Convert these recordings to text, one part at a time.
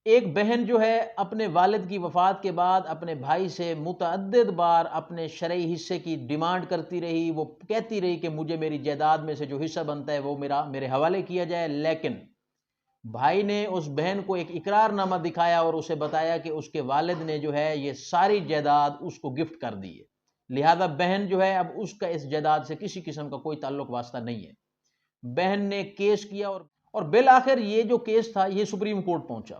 ایک بہن جو ہے اپنے والد کی وفات کے بعد اپنے بھائی سے متعدد بار اپنے شرعی حصے کی ڈیمانڈ کرتی رہی، وہ کہتی رہی کہ مجھے میری جائیداد میں سے جو حصہ بنتا ہے وہ میرے حوالے کیا جائے، لیکن بھائی نے اس بہن کو ایک اقرار نامہ دکھایا اور اسے بتایا کہ اس کے والد نے جو ہے یہ ساری جائیداد اس کو گفٹ کر دی ہے، لہذا بہن جو ہے اب اس کا اس جائیداد سے کسی قسم کا کوئی تعلق واسطہ نہیں ہے۔ بہن نے کیس کیا اور بالآخر یہ جو کیس تھا یہ سپریم کورٹ پہنچا۔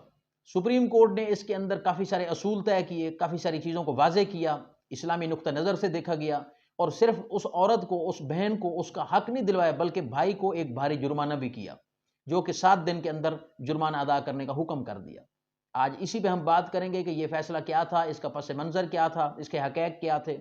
سپریم کورٹ نے اس کے اندر کافی سارے اصول طے کیے، کافی ساری چیزوں کو واضح کیا، اسلامی نقطہ نظر سے دیکھا گیا، اور صرف اس عورت کو، اس بہن کو اس کا حق نہیں دلوایا بلکہ بھائی کو ایک بھاری جرمانہ بھی کیا، جو کہ 7 دن کے اندر جرمانہ ادا کرنے کا حکم کر دیا۔ آج اسی پہ ہم بات کریں گے کہ یہ فیصلہ کیا تھا، اس کا پس منظر کیا تھا، اس کے حقائق کیا تھے۔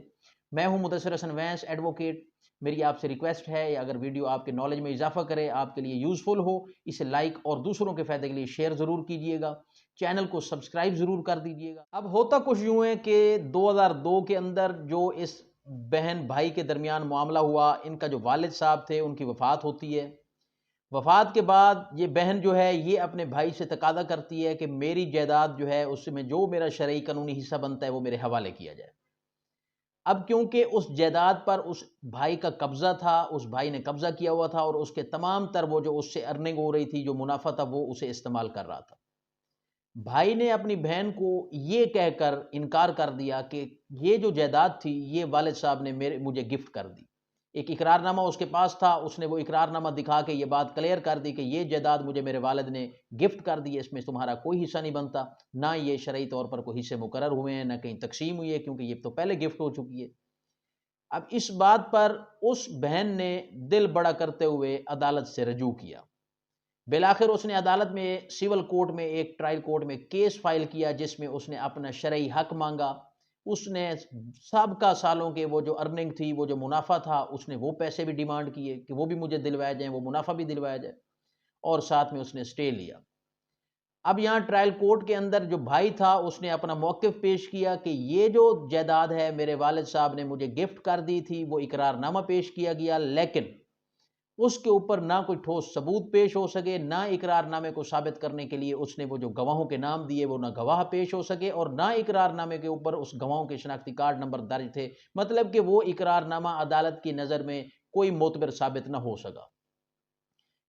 میں ہوں مدثر حسن وینس، ایڈوکیٹ۔ میری آپ سے ریکویسٹ ہے، اگر ویڈیو آپ کے نالج میں اضافہ کرے، آپ کے لیے یوزفل ہو، اسے لائک اور دوسروں کے فائدے کے لیے شیئر ضرور کیجئے گا، چینل کو سبسکرائب ضرور کر دیجئے گا۔ اب ہوتا کچھ یوں ہے کہ 2002 کے اندر جو اس بہن بھائی کے درمیان معاملہ ہوا، ان کا جو والد صاحب تھے ان کی وفات ہوتی ہے۔ وفات کے بعد یہ بہن جو ہے یہ اپنے بھائی سے تقاضا کرتی ہے کہ میری جائیداد جو ہے اس میں جو میرا شرعی قانونی حصہ بنتا ہے وہ میرے حوالے کیا جائے۔ اب کیونکہ اس جائیداد پر اس بھائی کا قبضہ تھا، اس بھائی نے قبضہ کیا ہوا تھا اور اس کے تمام تر وہ جو اس سے ارننگ ہو رہی تھی، جو منافع تھا، وہ اسے استعمال کر رہا تھا۔ بھائی نے اپنی بہن کو یہ کہہ کر انکار کر دیا کہ یہ جو جائیداد تھی یہ والد صاحب نے مجھے گفٹ کر دی۔ ایک اقرار نامہ اس کے پاس تھا، اس نے وہ اقرار نامہ دکھا کے یہ بات کلیئر کر دی کہ یہ جائیداد مجھے میرے والد نے گفٹ کر دی ہے، اس میں تمہارا کوئی حصہ نہیں بنتا، نہ یہ شرعی طور پر کوئی حصے مقرر ہوئے ہیں، نہ کہیں تقسیم ہوئی ہے، کیونکہ یہ تو پہلے گفٹ ہو چکی ہے۔ اب اس بات پر اس بہن نے دل بڑا کرتے ہوئے عدالت سے رجوع کیا۔ بالآخر اس نے عدالت میں، سول کورٹ میں، ایک ٹرائل کورٹ میں کیس فائل کیا جس میں اس نے اپنا شرعی حق مانگا۔ اس نے سابقہ سالوں کے وہ جو ارننگ تھی، وہ جو منافع تھا، اس نے وہ پیسے بھی ڈیمانڈ کیے کہ وہ بھی مجھے دلوائے جائیں، وہ منافع بھی دلوایا جائے، اور ساتھ میں اس نے سٹے لیا۔ اب یہاں ٹرائل کورٹ کے اندر جو بھائی تھا اس نے اپنا موقف پیش کیا کہ یہ جو جائیداد ہے میرے والد صاحب نے مجھے گفٹ کر دی تھی، وہ اقرار نامہ پیش کیا گیا، لیکن اس کے اوپر نہ کوئی ٹھوس ثبوت پیش ہو سکے، نہ اقرار نامے کو ثابت کرنے کے لیے اس نے وہ جو گواہوں کے نام دیے وہ نہ گواہ پیش ہو سکے، اور نہ اقرار نامے کے اوپر اس گواہوں کے شناختی کارڈ نمبر درج تھے، مطلب کہ وہ اقرار نامہ عدالت کی نظر میں کوئی معتبر ثابت نہ ہو سکا۔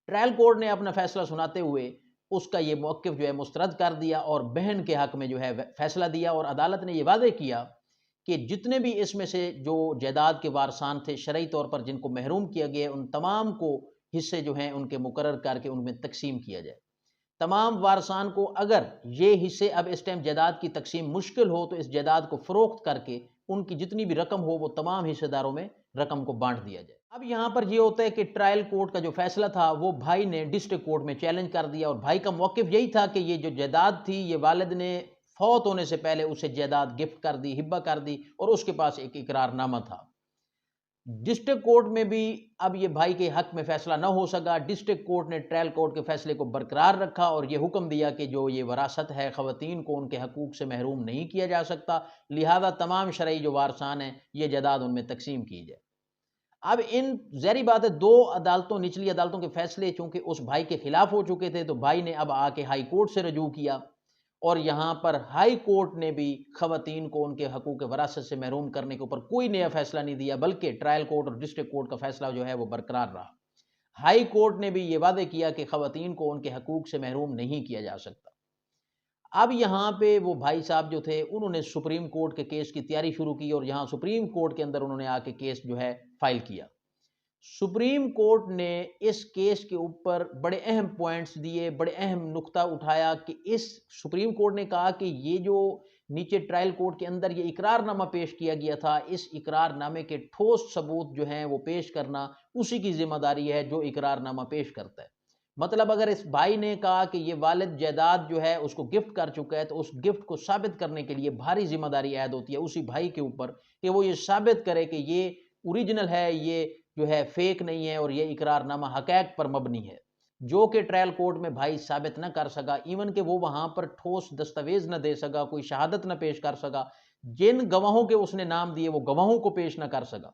ٹرائل کورٹ نے اپنا فیصلہ سناتے ہوئے اس کا یہ موقف جو ہے مسترد کر دیا اور بہن کے حق میں جو ہے فیصلہ دیا، اور عدالت نے یہ واضح کیا کہ جتنے بھی اس میں سے جو جائیداد کے وارثان تھے شرعی طور پر جن کو محروم کیا گیا ہے، ان تمام کو حصے جو ہیں ان کے مقرر کر کے ان میں تقسیم کیا جائے۔ تمام وارثان کو اگر یہ حصے اب اس ٹائم جائیداد کی تقسیم مشکل ہو تو اس جائیداد کو فروخت کر کے ان کی جتنی بھی رقم ہو وہ تمام حصے داروں میں رقم کو بانٹ دیا جائے۔ اب یہاں پر یہ ہوتا ہے کہ ٹرائل کورٹ کا جو فیصلہ تھا وہ بھائی نے ڈسٹرکٹ کورٹ میں چیلنج کر دیا، اور بھائی کا موقف یہی تھا کہ یہ جو جائیداد تھی یہ والد نے فوت ہونے سے پہلے اسے جائیداد گفٹ کر دی، ہبہ کر دی، اور اس کے پاس ایک اقرار نامہ تھا۔ ڈسٹرکٹ کورٹ میں بھی اب یہ بھائی کے حق میں فیصلہ نہ ہو سکا۔ ڈسٹرکٹ کورٹ نے ٹرائل کورٹ کے فیصلے کو برقرار رکھا اور یہ حکم دیا کہ جو یہ وراثت ہے خواتین کو ان کے حقوق سے محروم نہیں کیا جا سکتا، لہذا تمام شرعی جو وارثان ہیں یہ جائیداد ان میں تقسیم کی جائے۔ اب ان ظاہری بات ہے دو عدالتوں، نچلی عدالتوں کے فیصلے چونکہ اس بھائی کے خلاف ہو چکے تھے، تو بھائی نے اب آ کے ہائی کورٹ سے رجوع کیا، اور یہاں پر ہائی کورٹ نے بھی خواتین کو ان کے حقوق وراثت سے محروم کرنے کے اوپر کوئی نیا فیصلہ نہیں دیا، بلکہ ٹرائل کورٹ اور ڈسٹرکٹ کورٹ کا فیصلہ جو ہے وہ برقرار رہا۔ ہائی کورٹ نے بھی یہ وعدے کیا کہ خواتین کو ان کے حقوق سے محروم نہیں کیا جا سکتا۔ اب یہاں پہ وہ بھائی صاحب جو تھے انہوں نے سپریم کورٹ کے کیس کی تیاری شروع کی، اور یہاں سپریم کورٹ کے اندر انہوں نے آ کے کیس جو ہے فائل کیا۔ سپریم کورٹ نے اس کیس کے اوپر بڑے اہم پوائنٹس دیے، بڑے اہم نقطہ اٹھایا کہ اس سپریم کورٹ نے کہا کہ یہ جو نیچے ٹرائل کورٹ کے اندر یہ اقرار نامہ پیش کیا گیا تھا، اس اقرار نامے کے ٹھوس ثبوت جو ہیں وہ پیش کرنا اسی کی ذمہ داری ہے جو اقرار نامہ پیش کرتا ہے۔ مطلب اگر اس بھائی نے کہا کہ یہ والد جائیداد جو ہے اس کو گفٹ کر چکا ہے، تو اس گفٹ کو ثابت کرنے کے لیے بھاری ذمہ داری عائد ہوتی ہے اسی بھائی کے اوپر کہ وہ یہ ثابت کرے کہ یہ اوریجنل ہے، یہ جو ہے فیک نہیں ہے، اور یہ اقرار نامہ حقائق پر مبنی ہے، جو کہ ٹرائل کورٹ میں بھائی ثابت نہ کر سکا، ایون کہ وہ وہاں پر ٹھوس دستاویز نہ دے سکا، کوئی شہادت نہ پیش کر سکا، جن گواہوں کے اس نے نام دیے وہ گواہوں کو پیش نہ کر سکا۔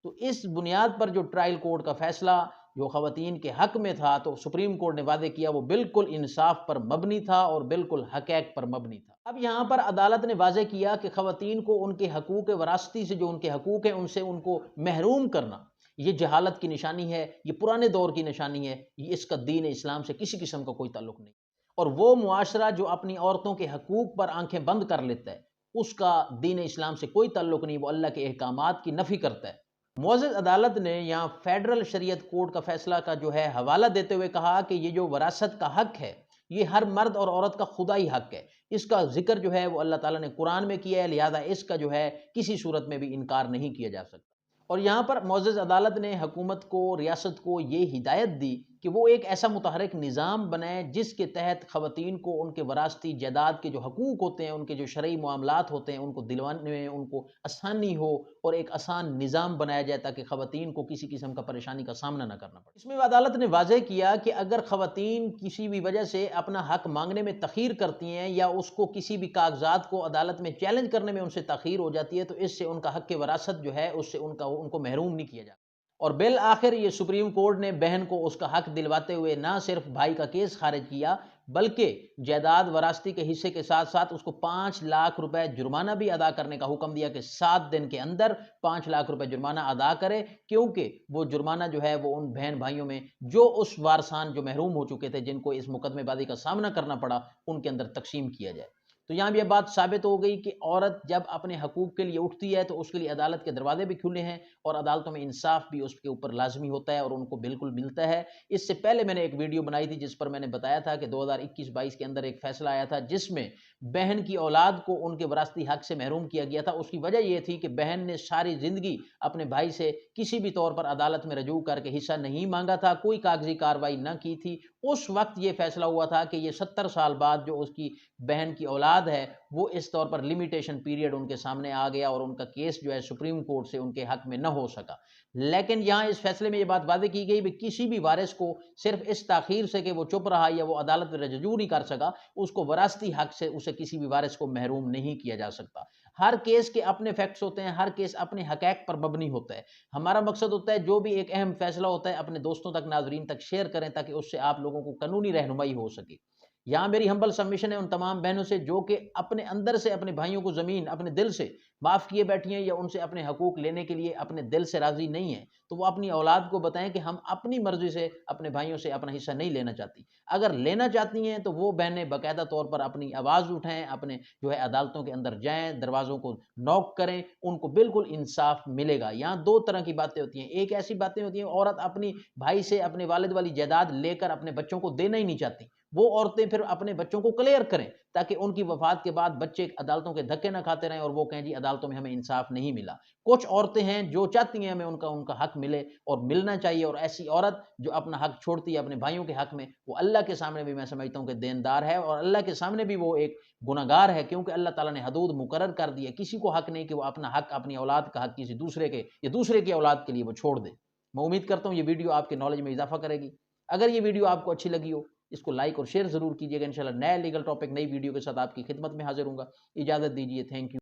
تو اس بنیاد پر جو ٹرائل کورٹ کا فیصلہ جو خواتین کے حق میں تھا، تو سپریم کورٹ نے واضح کیا وہ بالکل انصاف پر مبنی تھا اور بالکل حقائق پر مبنی تھا۔ اب یہاں پر عدالت نے واضح کیا کہ خواتین کو ان کے حقوق وراثتی سے جو ان کے حقوق ہیں ان سے ان کو محروم کرنا یہ جہالت کی نشانی ہے، یہ پرانے دور کی نشانی ہے، یہ اس کا دین اسلام سے کسی قسم کا کوئی تعلق نہیں۔ اور وہ معاشرہ جو اپنی عورتوں کے حقوق پر آنکھیں بند کر لیتا ہے اس کا دین اسلام سے کوئی تعلق نہیں، وہ اللہ کے احکامات کی نفی کرتا ہے۔ معزز عدالت نے یہاں فیڈرل شریعت کورٹ کا فیصلہ کا جو ہے حوالہ دیتے ہوئے کہا کہ یہ جو وراثت کا حق ہے یہ ہر مرد اور عورت کا خدائی حق ہے، اس کا ذکر جو ہے وہ اللہ تعالیٰ نے قرآن میں کیا ہے، لہذا اس کا جو ہے کسی صورت میں بھی انکار نہیں کیا جا سکتا۔ اور یہاں پر معزز عدالت نے حکومت کو، ریاست کو یہ ہدایت دی کہ وہ ایک ایسا متحرک نظام بنائے جس کے تحت خواتین کو ان کے وراثتی جائیداد کے جو حقوق ہوتے ہیں، ان کے جو شرعی معاملات ہوتے ہیں، ان کو دلوانے میں ان کو آسانی ہو اور ایک آسان نظام بنایا جائے تاکہ خواتین کو کسی قسم کا پریشانی کا سامنا نہ کرنا پڑے۔ اس میں عدالت نے واضح کیا کہ اگر خواتین کسی بھی وجہ سے اپنا حق مانگنے میں تاخیر کرتی ہیں یا اس کو کسی بھی کاغذات کو عدالت میں چیلنج کرنے میں ان سے تاخیر ہو جاتی ہے تو اس سے ان کا حق وراثت جو ہے اس سے ان کو محروم نہیں کیا جاتا۔ اور بالآخر یہ سپریم کورٹ نے بہن کو اس کا حق دلواتے ہوئے نہ صرف بھائی کا کیس خارج کیا بلکہ جائیداد وراثتی کے حصے کے ساتھ ساتھ اس کو 5 لاکھ روپے جرمانہ بھی ادا کرنے کا حکم دیا کہ 7 دن کے اندر 5 لاکھ روپے جرمانہ ادا کرے، کیونکہ وہ جرمانہ جو ہے وہ ان بہن بھائیوں میں جو اس وارثان جو محروم ہو چکے تھے جن کو اس مقدمے بازی کا سامنا کرنا پڑا ان کے اندر تقسیم کیا جائے۔ تو یہاں بھی یہ بات ثابت ہو گئی کہ عورت جب اپنے حقوق کے لیے اٹھتی ہے تو اس کے لیے عدالت کے دروازے بھی کھلے ہیں اور عدالتوں میں انصاف بھی اس کے اوپر لازمی ہوتا ہے اور ان کو بالکل ملتا ہے۔ اس سے پہلے میں نے ایک ویڈیو بنائی تھی جس پر میں نے بتایا تھا کہ 2021-22 کے اندر ایک فیصلہ آیا تھا جس میں بہن کی اولاد کو ان کے وراثتی حق سے محروم کیا گیا تھا۔ اس کی وجہ یہ تھی کہ بہن نے ساری زندگی اپنے بھائی سے کسی بھی طور پر عدالت میں رجوع کر کے حصہ نہیں مانگا تھا، کوئی کاغذی کارروائی نہ کی تھی۔ اس وقت یہ فیصلہ ہوا تھا کہ یہ 70 سال بعد جو اس کی بہن کی اولاد ہے وہ اس طور پر لیمیٹیشن پیریڈ ان کے سامنے آ گیا اور ان کا کیس جو ہے سپریم کورٹ سے ان کے حق میں نہ ہو سکا۔ لیکن یہاں اس فیصلے میں یہ بات واضح کی گئی کہ کسی بھی وارث کو صرف اس تاخیر سے کہ وہ چپ رہا یا وہ عدالت میں رجوع نہیں کر سکا اس کو وراثتی حق سے اسے کسی بھی وارث کو محروم نہیں کیا جا سکتا۔ ہر کیس کے اپنے فیکٹس ہوتے ہیں، ہر کیس اپنے حقائق پر مبنی ہوتا ہے۔ ہمارا مقصد ہوتا ہے جو بھی ایک اہم فیصلہ ہوتا ہے اپنے دوستوں تک، ناظرین تک شیئر کریں تاکہ اس سے آپ لوگوں کو قانونی رہنمائی ہو سکے۔ یہاں میری ہمبل سبمیشن ہے ان تمام بہنوں سے جو کہ اپنے اندر سے اپنے بھائیوں کو زمین اپنے دل سے معاف کیے بیٹھی ہیں یا ان سے اپنے حقوق لینے کے لیے اپنے دل سے راضی نہیں ہیں، تو وہ اپنی اولاد کو بتائیں کہ ہم اپنی مرضی سے اپنے بھائیوں سے اپنا حصہ نہیں لینا چاہتی۔ اگر لینا چاہتی ہیں تو وہ بہنیں باقاعدہ طور پر اپنی آواز اٹھائیں، اپنے جو ہے عدالتوں کے اندر جائیں، دروازوں کو نوک کریں، ان کو بالکل انصاف ملے گا۔ یہاں 2 طرح کی باتیں ہوتی ہیں، ایک ایسی باتیں ہوتی ہیں عورت اپنی بھائی سے اپنے والد والی جائیداد لے کر اپنے بچوں کو دینا ہی نہیں چاہتی، وہ عورتیں پھر اپنے بچوں کو کلیئر کریں تاکہ ان کی وفات کے بعد بچے عدالتوں کے دھکے نہ کھاتے رہیں اور وہ کہیں جی عدالتوں میں ہمیں انصاف نہیں ملا۔ کچھ عورتیں ہیں جو چاہتی ہیں ہمیں ان کا حق ملے اور ملنا چاہیے، اور ایسی عورت جو اپنا حق چھوڑتی ہے اپنے بھائیوں کے حق میں وہ اللہ کے سامنے بھی میں سمجھتا ہوں کہ دیندار ہے اور اللہ کے سامنے بھی وہ ایک گنہگار ہے، کیونکہ اللہ تعالیٰ نے حدود مقرر کر دی ہے، کسی کو حق نہیں کہ وہ اپنا حق، اپنی اولاد کا حق کسی دوسرے کے یا دوسرے کی اولاد کے لیے وہ چھوڑ دے۔ میں امید کرتا ہوں یہ ویڈیو آپ کے نالج میں اضافہ کرے گی۔ اگر یہ ویڈیو آپ کو اچھی لگی ہو اس کو لائک اور شیئر ضرور کیجیے گا۔ انشاءاللہ نئے لیگل ٹاپک نئی ویڈیو کے ساتھ آپ کی خدمت میں حاضر ہوں گا۔ اجازت دیجیے، تھینک یو۔